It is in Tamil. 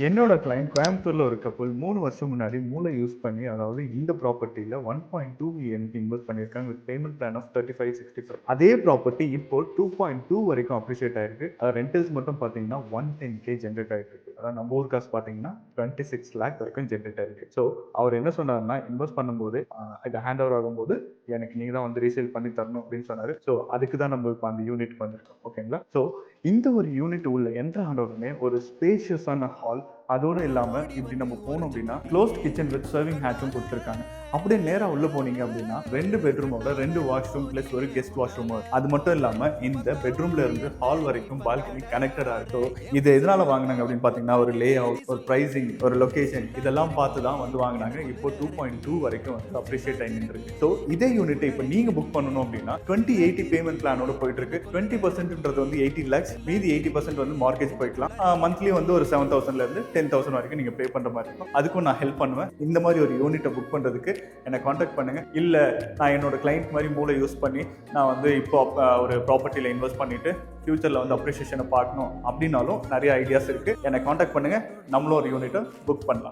என்னோட கிளையண்ட் கோயம்புத்தூர்ல ஒரு கப்புள் 3 வருஷம் முன்னாடி மூளை யூஸ் பண்ணி அதாவது இந்த ப்ராப்பர்ட்டியில 1.2 எனக்கு இன்வெஸ்ட் பண்ணியிருக்காங்க வித் பேமெண்ட் பிளான் ஆஃப் 3565. அதே ப்ராப்பர்ட்டி இப்போ 2.2 வரைக்கும் அப்ரிஷியேட் ஆயிருக்கு. அது ரெண்டல்ஸ் மட்டும் பார்த்தீங்கன்னா 110K ஜென்ரேட் ஆயிருக்கு. அதாவது நம்ம ஊர் காசு பார்த்தீங்கன்னா 26 லேக் வரைக்கும் ஜென்ரேட் ஆயிருக்கு. ஸோ அவர் என்ன சொன்னார்னா இன்வெஸ்ட் பண்ணும்போது இது ஹேண்ட் ஓவர் ஆகும்போது எனக்கு நீங்க தான் வந்து ரீசேல் பண்ணி தரணும் அப்படின்னு சொன்னாரு. ஸோ அதுக்கு தான் நம்ம இப்போ அந்த யூனிட் வந்திருக்கோம். ஓகேங்களா? ஸோ இந்த ஒரு யூனிட் உள்ள என்டர் ஆன உடனே ஒரு ஸ்பேஷியஸான ஹால், அதோடு இல்லாமல் இப்படி நம்ம போனோம் அப்படின்னா க்ளோஸ்ட் கிச்சன் வித் சர்விங் ஹேட்டும் கொடுத்துருக்காங்க. அப்படியே நேராக உள்ள போனீங்க அப்படின்னா 2 பெட்ரூமோட 2 வாஷ்ரூம் பிளஸ் ஒரு கெஸ்ட் வாஷ்ரூம். அது மட்டும் இல்லாமல் இந்த பெட்ரூம்ல இருந்து ஹால் வரைக்கும் பால்கனி கனெக்டடா இருக்கும். இது எதனால வாங்கினாங்க அப்படின்னு பார்த்தீங்கன்னா ஒரு லே அவுட், ஒரு பிரைசிங், ஒரு லொகேஷன் இதெல்லாம் பார்த்து தான் வந்து வாங்கினாங்க. இப்போ 2.2 வரைக்கும் வந்து அப்ரிஷியேட் ஆகி நின்றுருக்கு. ஸோ இதே யூனிட்டை இப்போ நீங்க புக் பண்ணணும் அப்படின்னா 2080 பேமெண்ட் பிளானோட போயிட்டு இருக்கு. 20% வந்து 18 lakhs, மீதி 80% வந்து மார்க்கேஜ் போய்க்கலாம். மந்த்லி வந்து ஒரு 7,000ல இருந்து 10,000 வரைக்கும் நீங்க பே பண்ற மாதிரி இருக்கும். அதுக்கும் நான் ஹெல்ப் பண்ணுவேன். இந்த மாதிரி ஒரு யூனிட்டை புக் பண்றதுக்கு என்னை காண்டாக்ட் பண்ணுங்க. இல்ல நான் என்னோட கிளைண்ட் மாதிரி மூளை யூஸ் பண்ணி நான் வந்து இப்போ ஒரு ப்ராப்பர்ட்டியில இன்வெஸ்ட் பண்ணிட்டு ஃபியூச்சர்ல வந்து அப்ரிஷியேஷனை பார்க்கணும் அப்படின்னாலும் நிறைய ஐடியாஸ் இருக்கு. என்னை காண்டாக்ட் பண்ணுங்க. நம்மளும் ஒரு யூனிட்டை புக் பண்ணலாம்.